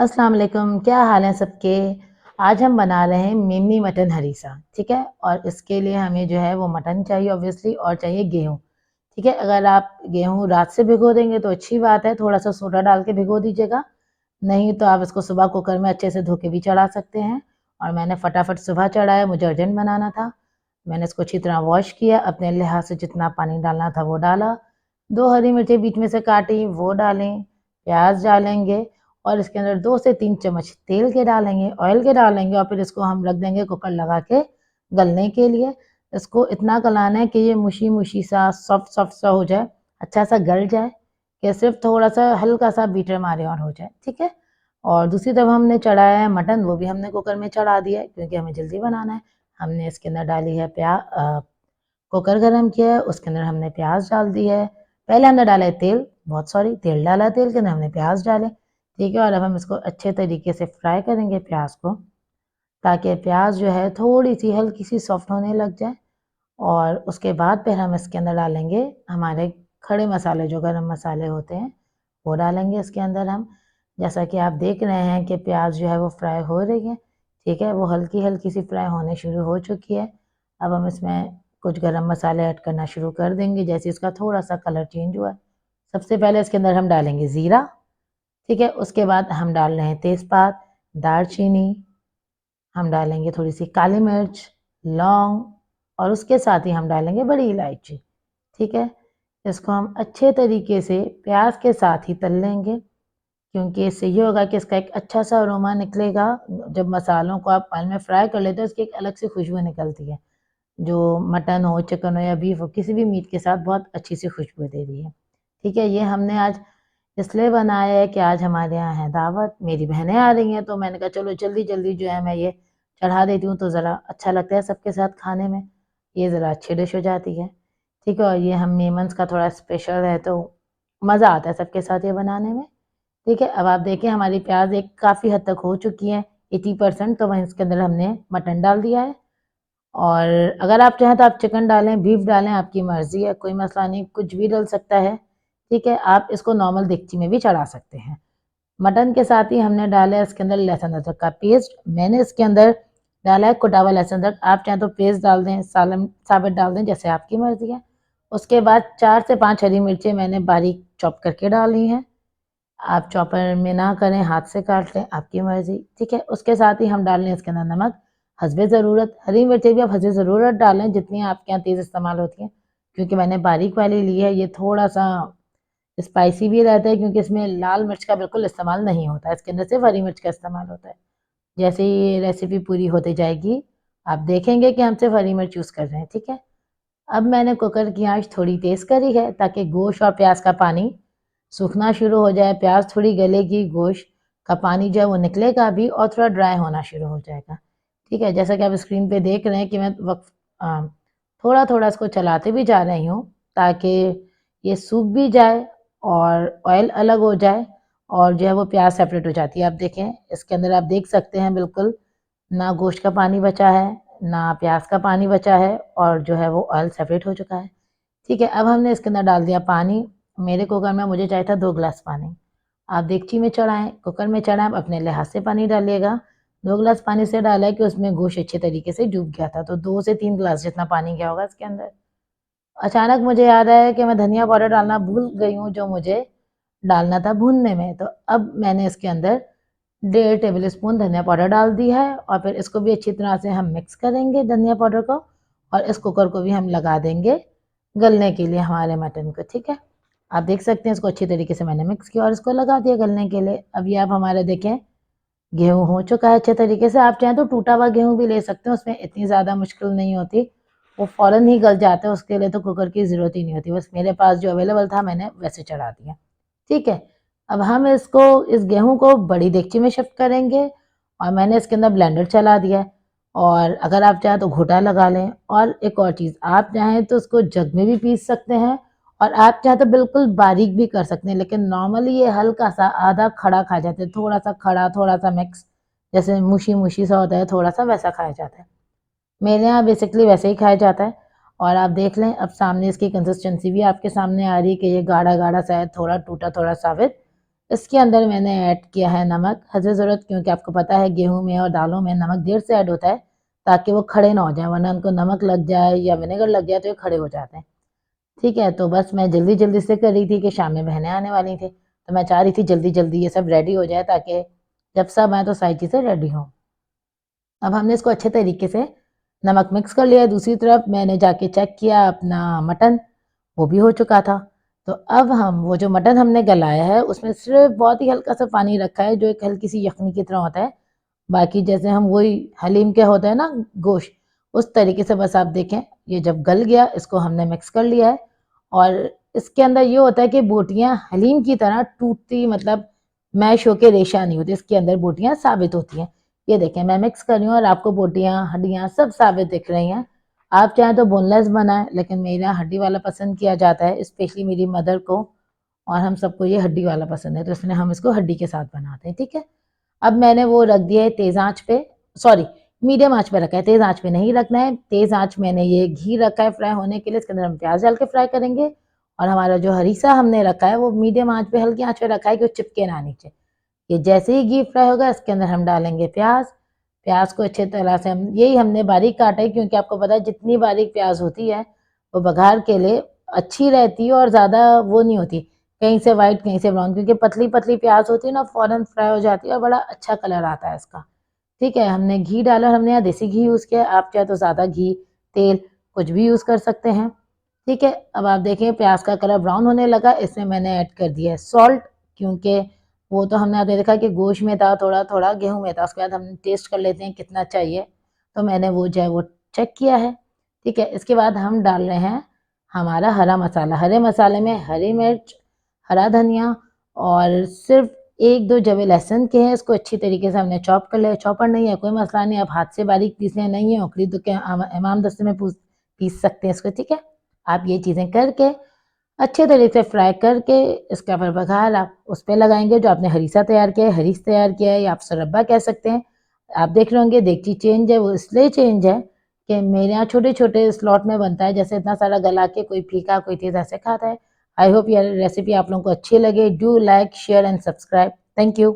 अस्सलाम वालेकुम, क्या हाल है सबके। आज हम बना रहे हैं मिनी मटन हरीसा। ठीक है, और इसके लिए हमें जो है वो मटन चाहिए ऑब्वियसली, और चाहिए गेहूँ। ठीक है, अगर आप गेहूँ रात से भिगो देंगे तो अच्छी बात है, थोड़ा सा सोडा डाल के भिगो दीजिएगा। नहीं तो आप इसको सुबह कुकर में अच्छे से धो के भी चढ़ा सकते हैं। और मैंने फटाफट सुबह चढ़ाया, मुझे अर्जेंट बनाना था। मैंने इसको अच्छी तरह वॉश किया, अपने लिहाज से जितना पानी डालना था वो डाला। 2 हरी मिर्चें बीच में से काटी वो डालें, प्याज डालेंगे, और इसके अंदर 2 से 3 चम्मच तेल के डालेंगे, ऑयल के डालेंगे, और फिर इसको हम रख देंगे कुकर लगा के गलने के लिए। इसको इतना गलाना है कि ये मुशी-मुशी सा, सॉफ्ट-सॉफ्ट सा हो जाए, अच्छा सा गल जाए, कि सिर्फ़ थोड़ा-सा हल्का-सा बीटर मारे और हो जाए, ठीक है? और दूसरी तरफ हमने चढ़ाया है मटन, वो भी हमने कुकर में चढ़ा दिया है क्योंकि हमें जल्दी बनाना है। हमने इसके अंदर डाली है कुकर गरम किया है, उसके अंदर हमने प्याज़ डाल दी है। पहले हमने डाला है तेल, बहुत सॉरी, तेल डाला है, तेल के अंदर हमने प्याज़ डाले, ठीक है? और अब हम इसको अच्छे तरीके से फ्राई करेंगे प्याज़ को, ताकि प्याज़ जो है थोड़ी-सी हल्की-सी सॉफ्ट होने लग जाए। और उसके बाद फिर हम इसके अंदर डालेंगे हमारे खड़े मसाले, जो गरम मसाले होते हैं, वो डालेंगे इसके अंदर हम। जैसा कि आप देख रहे हैं कि प्याज़ जो है वो फ्राई हो रही है, ठीक है? वो हल्की-हल्की सी फ्राई होने शुरू हो चुकी है। अब हम इसमें कुछ गरम मसाले ऐड करना शुरू कर देंगे, जैसे इसका थोड़ा-सा कलर चेंज हुआ है। सबसे पहले इसके अंदर हम डालेंगे ज़ीरा, ठीक है? उसके बाद हम डाल रहे हैं तेज़पात, दालचीनी, हम डालेंगे थोड़ी-सी काली मिर्च, लौंग, और उसके साथ ही हम डालेंगे बड़ी इलायची, ठीक है? इसको हम अच्छे तरीके से प्याज़ के साथ ही तल लेंगे, क्योंकि इससे ये होगा कि इसका एक अच्छा-सा अरोमा निकलेगा। जब मसालों को आप ऑयल में फ्राई कर लेते हो, इसकी एक अलग सी खुशबू निकलती है, जो मटन हो, चिकन हो या बीफ हो, किसी भी मीट के साथ बहुत अच्छी-सी खुशबू देती है, ठीक है? ये हमने आज इसलिए बनाया है कि आज हमारे यहाँ है दावत, मेरी बहनें आ रही हैं, तो मैंने कहा चलो जल्दी-जल्दी जो है मैं ये चढ़ा देती हूँ, तो ज़रा अच्छा लगता है सबके साथ खाने में, ये ज़रा अच्छी डिश हो जाती है, ठीक है? और ये हम मेमन्स का थोड़ा स्पेशल है, तो मज़ा आता है सबके साथ ये बनाने में, ठीक है? अब आप देखें हमारी प्याज़ एक काफ़ी हद तक हो चुकी है, 80%, तो वहीं इसके अंदर हमने मटन डाल दिया है। और अगर आप चाहें तो आप चिकन डालें, बीफ डालें, आपकी मर्ज़ी है, कोई मसला नहीं, कुछ भी डल सकता है, ठीक है? आप इसको नॉर्मल देगची में भी चढ़ा सकते हैं। मटन के साथ ही हमने डाला है इसके अंदर लहसुन अदरक का पेस्ट। मैंने इसके अंदर डाला है कुटा हुआ लहसुन अदरक, आप चाहें तो पेस्ट डाल दें, सालन साबित डाल दें, जैसे आपकी मर्ज़ी है। उसके बाद 4 से 5 हरी मिर्चें मैंने बारीक चॉप करके डाली हैं। आप चॉपर में ना करें, हाथ से काट लें, आपकी मर्ज़ी, ठीक है? उसके साथ ही हम डाल लें इसके अंदर नमक, हस्बे ज़रूरत। हरी मिर्चें भी आप हस्बे ज़रूरत डालें, जितनी आपके यहाँ तेज़ इस्तेमाल होती हैं, क्योंकि मैंने बारीक वाली ली है, ये थोड़ा-सा स्पाइसी भी रहता है, क्योंकि इसमें लाल मिर्च का बिल्कुल इस्तेमाल नहीं होता है, इसके अंदर सिर्फ़ हरी मिर्च का इस्तेमाल होता है। जैसे ही ये रेसिपी पूरी होती जाएगी, आप देखेंगे कि हम सिर्फ़ हरी मिर्च यूज़ कर रहे हैं, ठीक है? अब मैंने कुकर की आँच थोड़ी तेज़ करी है, ताकि गोश्त और प्याज़ का पानी सूखना शुरू हो जाए, प्याज़ थोड़ी गलेगी, गोश्त का पानी जो है वो निकलेगा भी, और थोड़ा ड्राई होना शुरू हो जाएगा, ठीक है? जैसा कि आप स्क्रीन पे देख रहे हैं कि मैं थोड़ा-थोड़ा इसको चलाते भी जा रही हूँ, ताकि ये सूख भी जाए और ऑयल अलग हो जाए, और जो है वो प्याज़ सेपरेट हो जाती है। आप देखें, इसके अंदर आप देख सकते हैं बिल्कुल ना गोश्त का पानी बचा है, ना प्याज़ का पानी बचा है, और जो है वो ऑयल सेपरेट हो चुका है। ठीक है, अब हमने इसके अंदर डाल दिया पानी। मेरे कुकर में मुझे चाहिए था 2 ग्लास पानी। आप देगची में चढ़ाएँ, कुकर में चढ़ाएँ, अपने लिहाज़ से पानी डालिएगा। 2 ग्लास पानी इसलिए डाला है कि उसमें गोश्त अच्छे तरीके से डूब गया था, तो 2 से 3 ग्लास जितना पानी गया होगा इसके अंदर। अचानक मुझे याद आया कि मैं धनिया पाउडर डालना भूल गई हूँ, जो मुझे डालना था भूनने में। तो अब मैंने इसके अंदर 1.5 टेबल स्पून धनिया पाउडर डाल दी है, और फिर इसको भी अच्छी तरह से हम मिक्स करेंगे धनिया पाउडर को, और इस कुकर को भी हम लगा देंगे गलने के लिए हमारे मटन को, ठीक है? आप देख सकते हैं इसको अच्छी तरीके से मैंने मिक्स किया और इसको लगा दिया गलने के लिए। अब ये आप हमारे देखें गेहूँ हो चुका है अच्छे तरीके से। आप चाहें तो टूटा हुआ गेहूँ भी ले सकते हैं, उसमें इतनी ज़्यादा मुश्किल नहीं होती, वो फ़ौरन ही गल जाता है, उसके लिए तो कुकर की ज़रूरत ही नहीं होती। बस मेरे पास जो अवेलेबल था मैंने वैसे चढ़ा दिया, ठीक है? अब हम इस गेहूँ को बड़ी देगची में शिफ्ट करेंगे, और मैंने इसके अंदर ब्लेंडर चला दिया है, और अगर आप चाहें तो घोटा लगा लें। और एक और चीज़, आप चाहें तो उसको जग में भी पीस सकते हैं, और आप चाहें तो बिल्कुल बारीक भी कर सकते हैं, लेकिन नॉर्मली ये हल्का-सा आधा खड़ा खाया जाता है, थोड़ा-सा खड़ा, थोड़ा-सा मिक्स, जैसे मुशी-मुशी सा होता है, थोड़ा-सा वैसा खाया जाता है। मेरे यहाँ बेसिकली वैसे ही खाया जाता है। और आप देख लें, अब सामने इसकी कंसिस्टेंसी भी आपके सामने आ रही है कि ये गाढ़ा-गाढ़ा सा है, थोड़ा टूटा, थोड़ा साबित, इसके अंदर मैंने ऐड किया है नमक हद ज़रूरत, क्योंकि आपको पता है गेहूँ में और दालों में नमक देर से ऐड होता है ताकि वो खड़े ना हो जाएँ, वरना उनको नमक लग जाए या विनेगर लग जाए तो ये खड़े हो जाते हैं। ठीक है, तो बस मैं जल्दी-जल्दी से कर रही थी कि शाम में बहनें आने वाली थी, तो मैं चाह रही थी जल्दी-जल्दी ये सब रेडी हो जाए ताकि जब सब आएँ तो सारी चीज़ें रेडी हों। अब हमने इसको अच्छे तरीके से नमक मिक्स कर लिया है। दूसरी तरफ मैंने जाके चेक किया अपना मटन, वो भी हो चुका था। तो अब हम वो जो मटन हमने गलाया है उसमें सिर्फ़ बहुत ही हल्का-सा पानी रखा है जो एक हल्की-सी यख़्नी की तरह होता है। बाकी जैसे हम वही हलीम के होता है ना गोश्त, उस तरीके से बस आप देखें, ये जब गल गया इसको हमने मिक्स कर लिया है और इसके अंदर ये होता है कि बोटियाँ हलीम की तरह टूटती, मतलब मैश होके रेशा नहीं होती, इसके अंदर बोटियाँ साबित होती हैं। ये देखें मैं मिक्स कर रही हूँ और आपको बोटियाँ, हड्डियाँ सब साबित दिख रही हैं। आप चाहें तो बोनलेस बनाएँ, लेकिन मेरे यहाँ हड्डी वाला पसंद किया जाता है, स्पेशली मेरी मदर को और हम सबको ये हड्डी वाला पसंद है, तो इसलिए हम इसको हड्डी के साथ बनाते हैं, ठीक है? अब मैंने वो रख दिया है तेज़ आँच पे, सॉरी मीडियम आँच पे रखा है, तेज़ आँच पे नहीं रखना है। तेज़ आँच मैंने ये घी रखा है फ्राई होने के लिए, इसके अंदर हम प्याज़ डाल के फ्राई करेंगे और हमारा जो हरीसा हमने रखा है वो मीडियम आँच पे, हल्की आँच पे रखा है कि वो चिपके ना नीचे। ये जैसे ही घी फ्राई होगा इसके अंदर हम डालेंगे प्याज़, प्याज़ को अच्छे तरह से हमने बारीक काटा है, क्योंकि आपको पता है जितनी बारीक प्याज़ होती है, वो बघार के लिए अच्छी रहती है और ज़्यादा वो नहीं होती, कहीं से व्हाइट कहीं से ब्राउन, क्योंकि पतली-पतली प्याज़ होती है ना फ़ौरन फ्राई हो जाती है और बड़ा अच्छा कलर आता है इसका। ठीक है, हमने घी डाला और हमने यहाँ देसी घी यूज़ किया है, आप चाहे तो ज़्यादा घी, तेल कुछ भी यूज़ कर सकते हैं। ठीक है, अब आप देखें प्याज़ का कलर ब्राउन होने लगा, इसमें मैंने ऐड कर दिया है सॉल्ट, क्योंकि वो तो हमने आगे देखा कि गोश्त में था, थोड़ा-थोड़ा गेहूँ में था, उसके बाद हम टेस्ट कर लेते हैं कितना चाहिए, तो मैंने वो जो है वो चेक किया है। ठीक है, इसके बाद हम डाल रहे हैं हमारा हरा मसाला, हरे मसाले में हरी मिर्च, हरा धनिया और सिर्फ़ 1-2 जवे लहसुन के हैं, इसको अच्छी तरीके से हमने चॉप कर लिया है। चॉपर नहीं है कोई मसला नहीं, आप हाथ से बारीक पीसें, नहीं है उखली तो क्या इमाम दस्ते में पीस सकते हैं इसको, ठीक है? आप ये चीज़ें करके अच्छे तरीके से फ्राई करके इसका फिर बघार आप उस पे लगाएँगे जो आपने हरीसा तैयार किया है, हरीस तैयार किया है या आप सरब्बा कह सकते हैं। आप देख रहे होंगे देगची चेंज है, वो इसलिए चेंज है कि मेरे यहाँ छोटे-छोटे स्लॉट में बनता है, जैसे इतना सारा गला के कोई फीका, कोई तेज़ ऐसे खाता है। आई होप ये रेसिपी आप लोगों को अच्छी लगे। Do like, share and subscribe. Thank you.